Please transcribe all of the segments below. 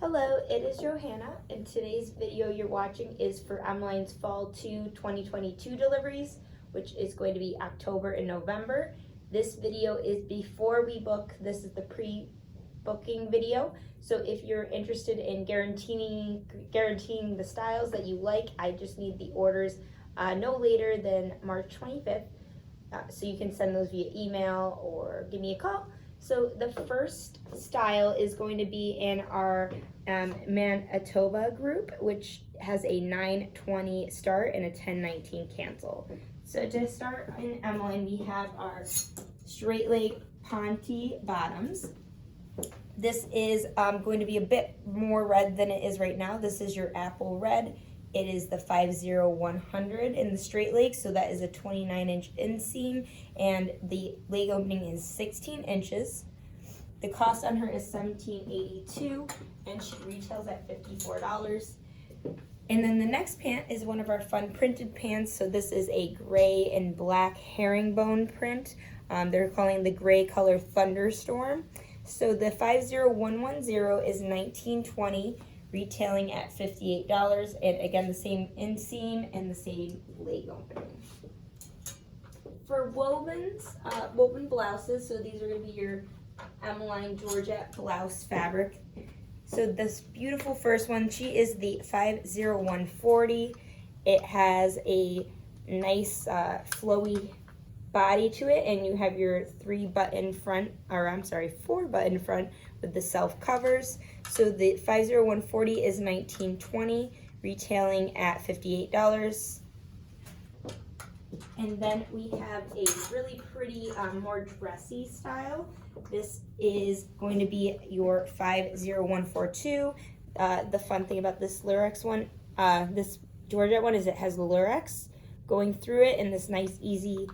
Hello, it is Johanna, and today's video you're watching is for Emaline's Fall 2 2022 deliveries, which is going to be October and November. This video is before we book. This is the pre-booking video. So if you're interested in guaranteeing the styles that you like, I just need the orders no later than March 25th. So you can send those via email or give me a call. So the first style is going to be in our Manitoba group, which has a 9:20 start and a 10:19 cancel. So to start in Emaline, we have our straight leg Ponte bottoms. This is going to be a bit more red than it is right now. This is your apple red. It is the 50100 in the straight leg, so that is a 29-inch inseam, and the leg opening is 16 inches. The cost on her is $17.82, and she retails at $54. And then the next pant is one of our fun printed pants. So this is a gray and black herringbone print. They're calling the gray color Thunderstorm. So the 50110 is $19.20. Retailing at $58, and again the same inseam and the same leg opening. For wovens, woven blouses, so these are going to be your Emaline Georgette blouse fabric. So this beautiful first one, she is the 50140. It has a nice flowy body to it, and you have your 4-button front with the self covers. So the 50140 is $19.20, retailing at $58. And then we have a really pretty, more dressy style. This is going to be your 50142. The fun thing about this Lurex one, this Georgette one, is it has Lurex going through it in this nice, easy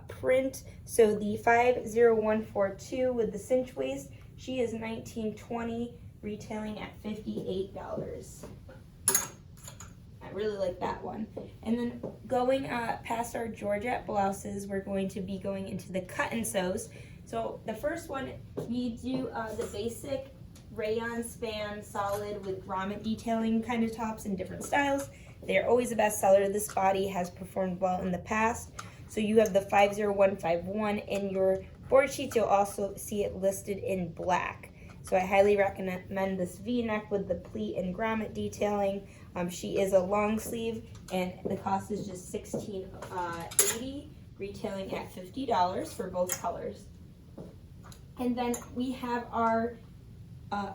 print. So the 50142 with the cinch waist, she is $19.20, retailing at $58. I really like that one. And then going past our Georgette blouses, we're going to be going into the cut and sews. So the first one, we do the basic rayon span solid with grommet detailing kind of tops in different styles. They're always a bestseller. This body has performed well in the past. So you have the 50151 in your board sheets. You'll also see it listed in black. So I highly recommend this V-neck with the pleat and grommet detailing. She is a long sleeve, and the cost is just $16.80, retailing at $50 for both colors. And then we have our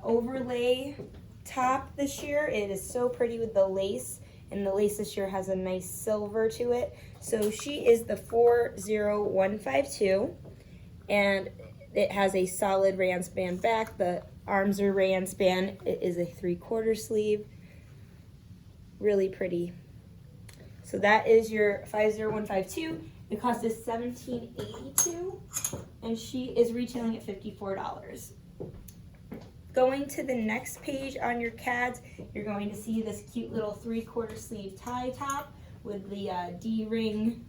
overlay top this year. It is so pretty with the lace, and the lace this year has a nice silver to it. So she is the 40152, and it has a solid rayon span back. The arms are rayon span. It is a 3/4 sleeve. Really pretty. So that is your 50152. The cost is $17.82, and she is retailing at $54. Going to the next page on your CADs, you're going to see this cute little 3/4 sleeve tie top with the D-ring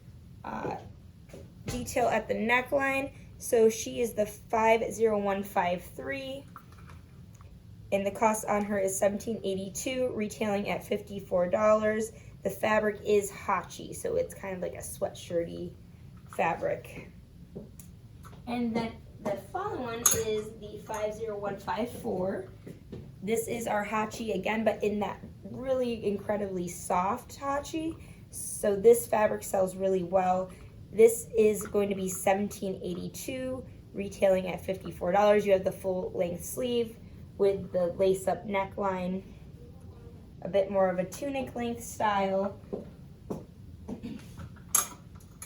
detail at the neckline. So she is the 50153, and the cost on her is $17.82, retailing at $54. The fabric is Hachi, so it's kind of like a sweatshirty fabric. And then the following one is the 50154. This is our Hachi again, but in that really incredibly soft Hachi. So this fabric sells really well. This is going to be $17.82, retailing at $54. You have the full length sleeve with the lace up neckline, a bit more of a tunic length style.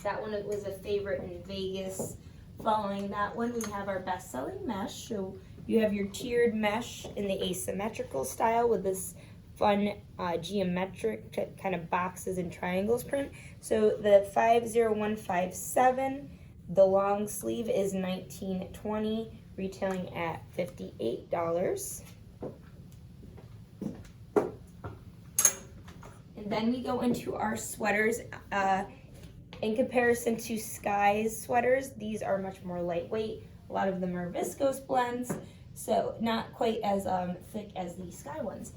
That one was a favorite in Vegas. Following that one, we have our best-selling mesh. So you have your tiered mesh in the asymmetrical style with this fun geometric kind of boxes and triangles print. So the 50157, the long sleeve is $19.20, retailing at $58. And then we go into our sweaters. In comparison to Sky's sweaters, these are much more lightweight. A lot of them are viscose blends. so not quite as thick as the Sky ones.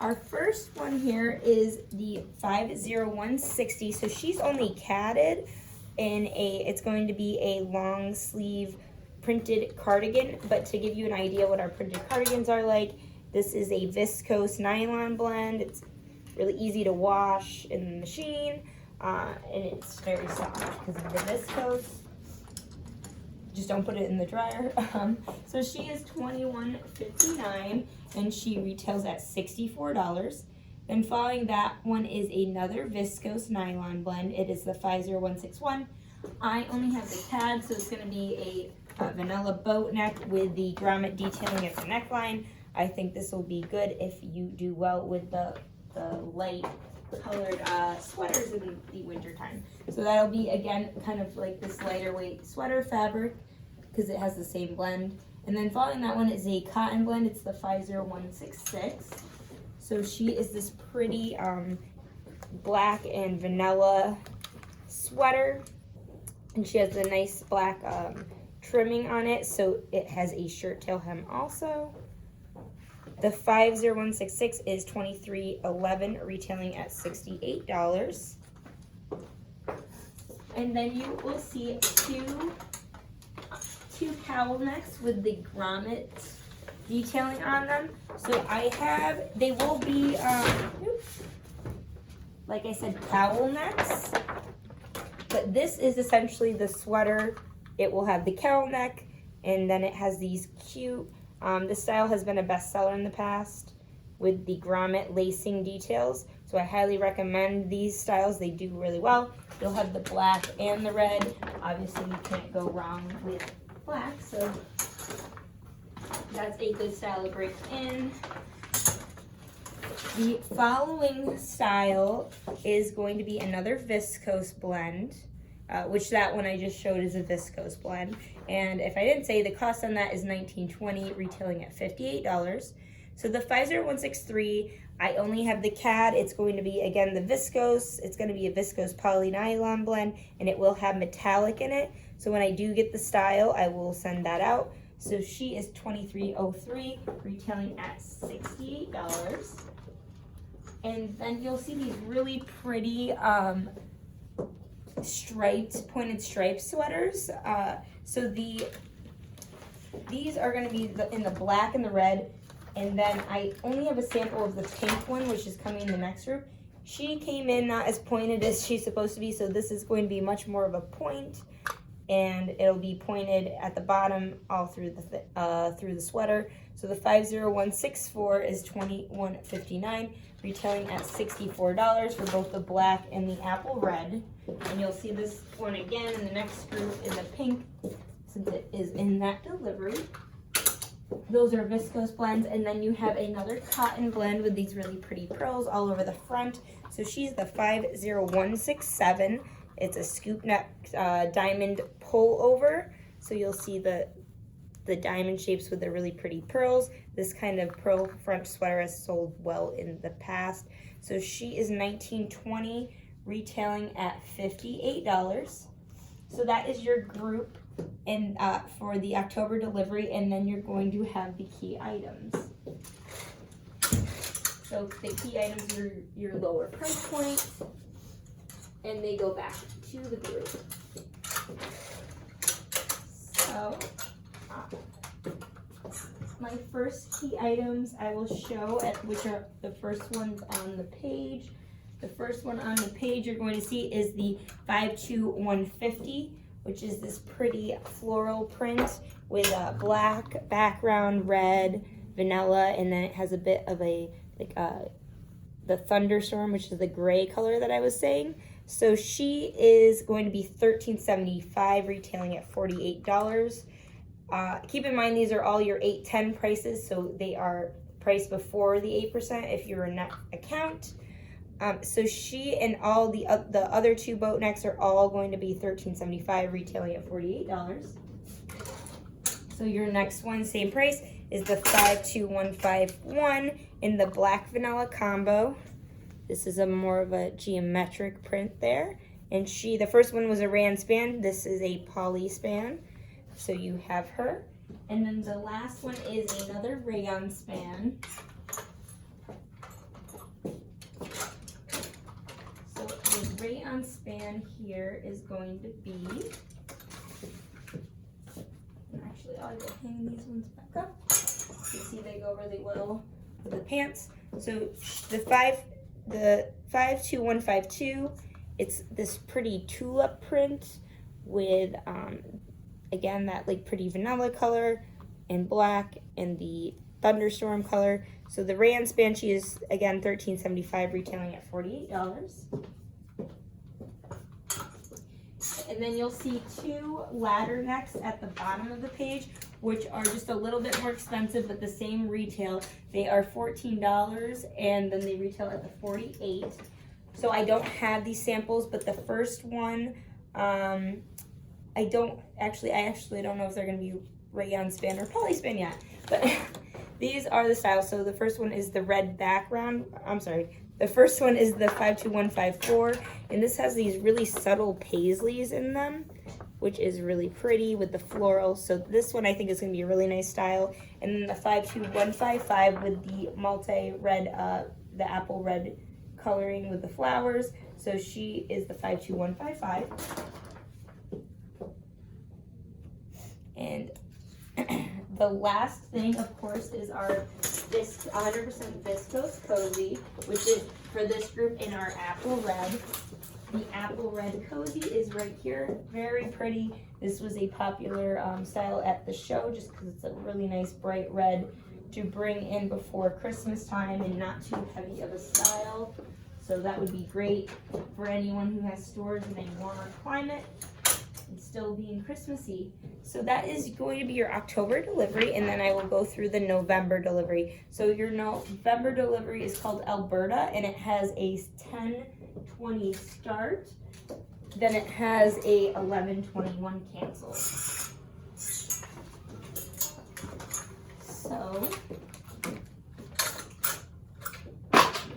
Our first one here is the 50160. So she's only catted in it's going to be a long sleeve printed cardigan. But to give you an idea what our printed cardigans are like, this is a viscose nylon blend. It's really easy to wash in the machine, and it's very soft because of the viscose. Just don't put it in the dryer. So she is $21.59 and she retails at $64. Then following that one is another viscose nylon blend. It is the 50161. I only have the tag, so it's going to be a vanilla boat neck with the grommet detailing at the neckline. I think this will be good if you do well with the light colored sweaters in the winter time. So that'll be, again, kind of like this lighter weight sweater fabric because it has the same blend. And then following that one is a cotton blend. It's the 50166. So she is this pretty black and vanilla sweater, and she has a nice black trimming on it, so it has a shirt tail hem also. The 50166 is $23.11, retailing at $68. And then you will see two cowl necks with the grommet detailing on them. So they will be, like I said, cowl necks. But this is essentially the sweater. It will have the cowl neck, and then it has these cute, this style has been a bestseller in the past with the grommet lacing details. So I highly recommend these styles. They do really well. You'll have the black and the red. Obviously, you can't go wrong with black, so that's a good style to break in. The following style is going to be another viscose blend, which that one I just showed is a viscose blend. And if I didn't say, the cost on that is $19.20, retailing at $58. So the 50163, I only have the CAD. It's going to be, again, the viscose. It's going to be a viscose poly nylon blend, and it will have metallic in it. So when I do get the style, I will send that out. So she is $23.03, retailing at $68. And then you'll see these really pretty pointed striped sweaters. So these are going to be in the black and the red. And then I only have a sample of the pink one, which is coming in the next group. She came in not as pointed as she's supposed to be, so this is going to be much more of a point. And it'll be pointed at the bottom all through the sweater. So the 50164 is $21.59, retailing at $64 for both the black and the apple red. And you'll see this one again in the next group in the pink, since it is in that delivery. Those are viscose blends, and then you have another cotton blend with these really pretty pearls all over the front. So she's the 50167. It's a scoop neck diamond pull over. So you'll see the diamond shapes with the really pretty pearls. This kind of pearl front sweater has sold well in the past. So she is $19.20, retailing at $58. So that is your group for the October delivery, and then you're going to have the key items. So the key items are your lower price point, and they go back to the group. So my first key items I will show, which are the first ones on the page. The first one on the page you're going to see is the 52150, which is this pretty floral print with a black background, red, vanilla, and then it has a bit of the thunderstorm, which is the gray color that I was saying. So she is going to be $13.75, retailing at $48. Keep in mind these are all your 810 prices, so they are priced before the 8% if you're a net account. So she and all the other two boat necks are all going to be $13.75, retailing at $48. So your next one, same price, is the 52151 in the black vanilla combo. This is more of a geometric print there. And the first one was a ran span. This is a poly span. So you have her. And then the last one is another rayon span. So the rayon span here is going to be, actually I'll go hang these ones back up. You see they go really well with the pants. So the 52152, it's this pretty tulip print with again that like pretty vanilla color and black and the thunderstorm color. So the rayon span is again $13.75, retailing at $48. And then you'll see two ladder necks at the bottom of the page, which are just a little bit more expensive, but the same retail. They are $14, and then they retail at the $48. So I don't have these samples, but the first one, I actually don't know if they're gonna be rayon span or poly span yet, but these are the styles. So the first one is the red background. The first one is the 52154, and this has these really subtle paisleys in them, which is really pretty with the floral. So this one I think is going to be a really nice style. And then the 52155 with the multi-red, the apple red coloring with the flowers. So she is the 52155. And the last thing, of course, is our 100% viscose cozy, which is for this group in our apple red. The apple red cozy is right here, very pretty. This was a popular style at the show just because it's a really nice bright red to bring in before Christmas time and not too heavy of a style. So that would be great for anyone who has stores in a warmer climate and still being Christmassy. So that is going to be your October delivery, and then I will go through the November delivery. So your November delivery is called Alberta, and it has a 10:20 start. Then it has a 11:21 cancel. So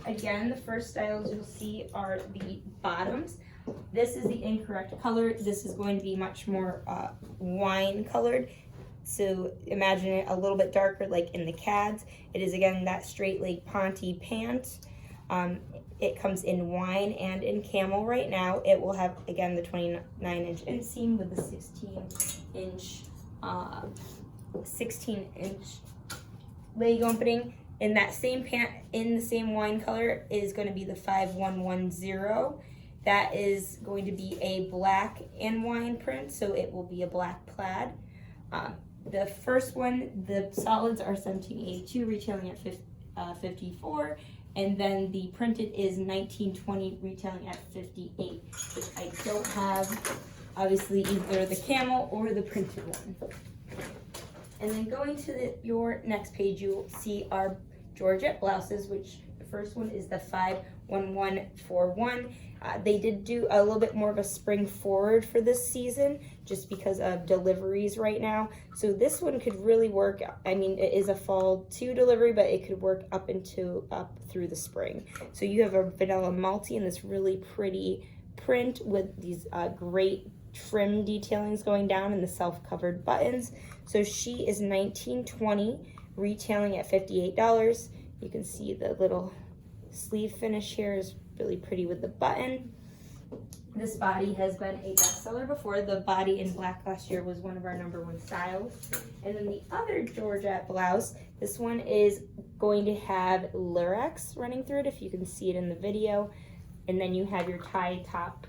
again, the first styles you'll see are the bottoms. This is the incorrect color. This is going to be much more wine colored. So imagine it a little bit darker like in the Cads. It is again that straight leg ponte pant. It comes in wine and in camel right now. It will have again the 29-inch inseam with the 16-inch leg opening. And that same pant in the same wine color is going to be the 5110. That is going to be a black and wine print, so it will be a black plaid. The first one, the solids are $17.82, retailing at $54, and then the printed is $19.20, retailing at $58, which I don't have, obviously, either the camel or the printed one. And then going to your next page, you'll see our Georgette blouses, which the first one is the 51141. They did do a little bit more of a spring forward for this season just because of deliveries right now. So this one could really work. I mean, it is a fall 2 delivery, but it could work up through the spring. So you have a vanilla multi and this really pretty print with these great trim detailings going down and the self-covered buttons. So she is $19.20, retailing at $58. You can see the little sleeve finish here is really pretty with the button. This body has been a bestseller before. The body in black last year was one of our #1 styles. And then the other Georgette blouse, this one is going to have lurex running through it, if you can see it in the video. And then you have your tie top.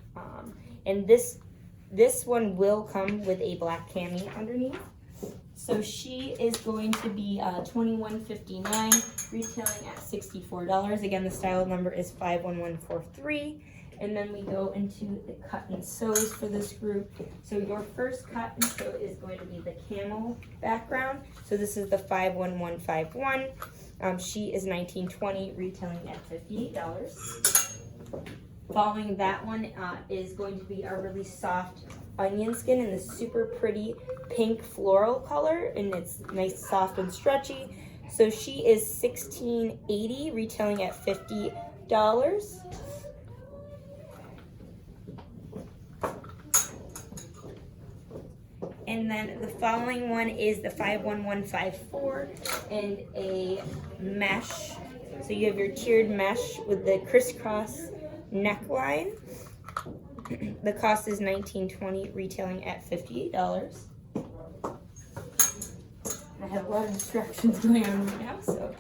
And this one will come with a black cami underneath. So she is going to be $21.59, retailing at $64. Again, the style number is 51143. And then we go into the cut and sews for this group. So your first cut and sew is going to be the camel background. So this is the 51151. She is $19.20, retailing at $58. Following that one is going to be a really soft onion skin in this super pretty pink floral color, and it's nice, soft, and stretchy. So she is $16.80, retailing at $50. And then the following one is the 51154 and a mesh. So you have your tiered mesh with the crisscross neckline. The cost is $19.20, retailing at $58. I have a lot of instructions going on right now, so.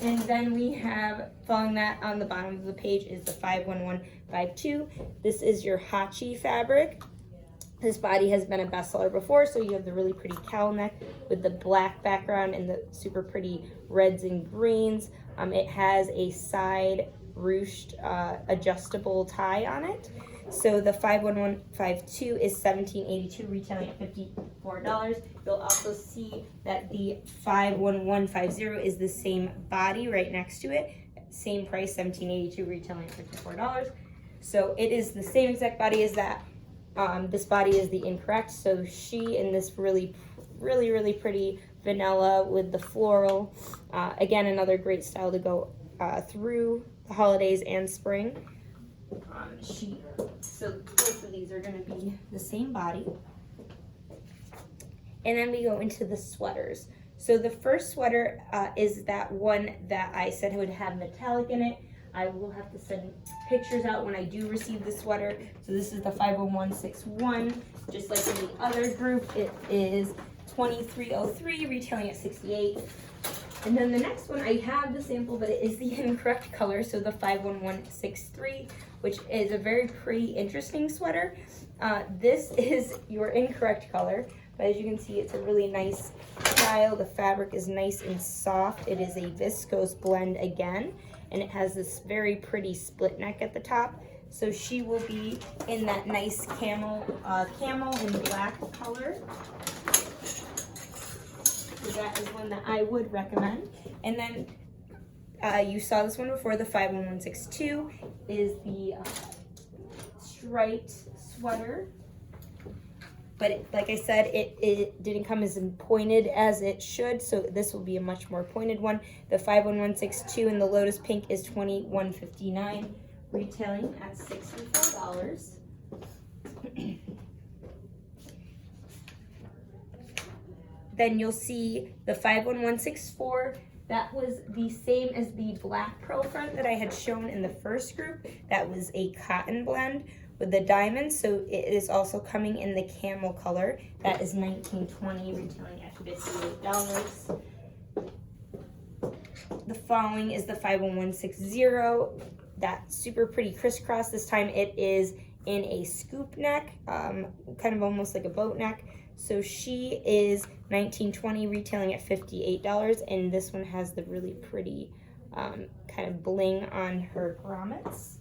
And then we have, following that on the bottom of the page, is the 51152. This is your Hachi fabric. This body has been a bestseller before, so you have the really pretty cowl neck with the black background and the super pretty reds and greens. It has a side ruched adjustable tie on it. So the 51152 is $17.82, retailing at $54. You'll also see that the 51150 is the same body right next to it. Same price, $17.82, retailing at $54. So it is the same exact body as that. This body is the incorrect. So she in this really pretty vanilla with the floral. Again, another great style to go through the holidays and spring. So both of these are going to be the same body. And then we go into the sweaters. So the first sweater is that one that I said would have metallic in it. I will have to send pictures out when I do receive the sweater. So this is the 50161. Just like in the other group, it is $23.03, retailing at $68. And then the next one, I have the sample, but it is the incorrect color. So the 51163, which is a very pretty, interesting sweater. This is your incorrect color, but as you can see, it's a really nice style. The fabric is nice and soft. It is a viscose blend again, and it has this very pretty split neck at the top. So she will be in that nice camel and black color. So that is one that I would recommend. And then you saw this one before, the 51162 is the striped sweater. But like I said, it didn't come as pointed as it should, so this will be a much more pointed one. The 51162 in the Lotus Pink is $21.59, retailing at $64. Then you'll see the 51164. That was the same as the black pearl front that I had shown in the first group. That was a cotton blend with the diamonds, so it is also coming in the camel color. That is $19.20, retailing at $58. The following is the 51160. That super pretty crisscross. This time it is in a scoop neck, kind of almost like a boat neck. So she is $19.20, retailing at $58, and this one has the really pretty kind of bling on her grommets.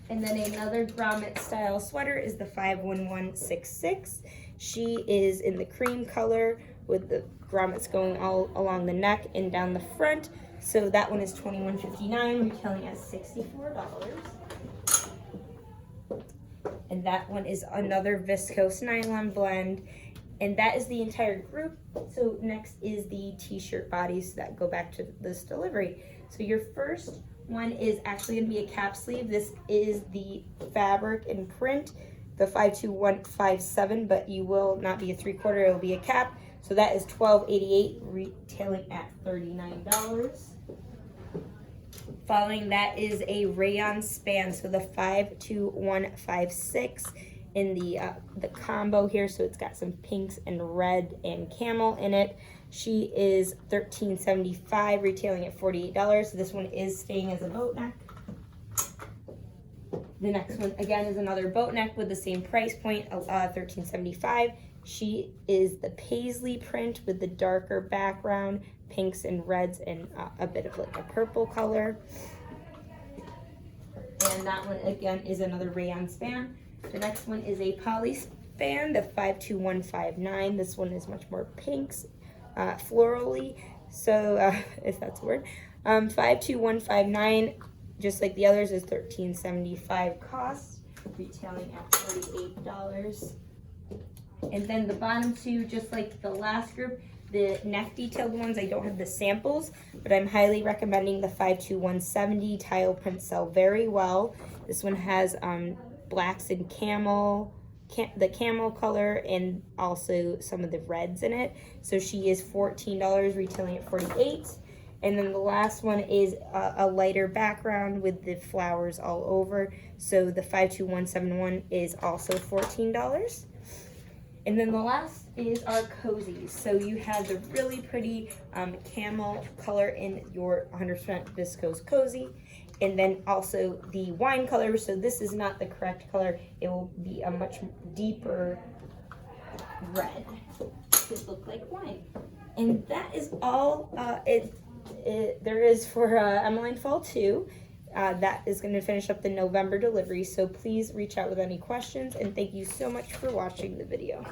And then another grommet style sweater is the 51166. She is in the cream color with the grommets going all along the neck and down the front. So that one is $21.59, retailing at $64. And that one is another viscose nylon blend. And that is the entire group. So next is the t-shirt bodies that go back to this delivery. So your first one is actually going to be a cap sleeve. This is the fabric and print, the 52157, but you will not be a 3/4, it will be a cap. So that is $12.88, retailing at $39. Following that is a rayon span, so the 52156 in the combo here. So it's got some pinks and red and camel in it. She is $13.75, retailing at $48. So this one is staying as a boat neck. The next one again is another boat neck with the same price point, $13.75. She is the paisley print with the darker background, pinks and reds, and a bit of like a purple color. And that one again is another rayon span. The next one is a poly span, the 52159. This one is much more pinks, florally, so if that's a word. 52159, just like the others, is $13.75 cost, retailing at $48. And then the bottom two, just like the last group, The neck detailed ones, I don't have the samples, but I'm highly recommending the 52170. Tile prints sell very well. This one has blacks and camel, the camel color, and also some of the reds in it. So she is $14, retailing at $48. And then the last one is a lighter background with the flowers all over. So the 52171 is also $14. And then the last is our cozies. So you have the really pretty camel color in your 100% viscose cozy. And then also the wine color. So this is not the correct color. It will be a much deeper red to look like wine. And that is all there is for Emaline Fall 2. That is going to finish up the November delivery, so please reach out with any questions, and thank you so much for watching the video.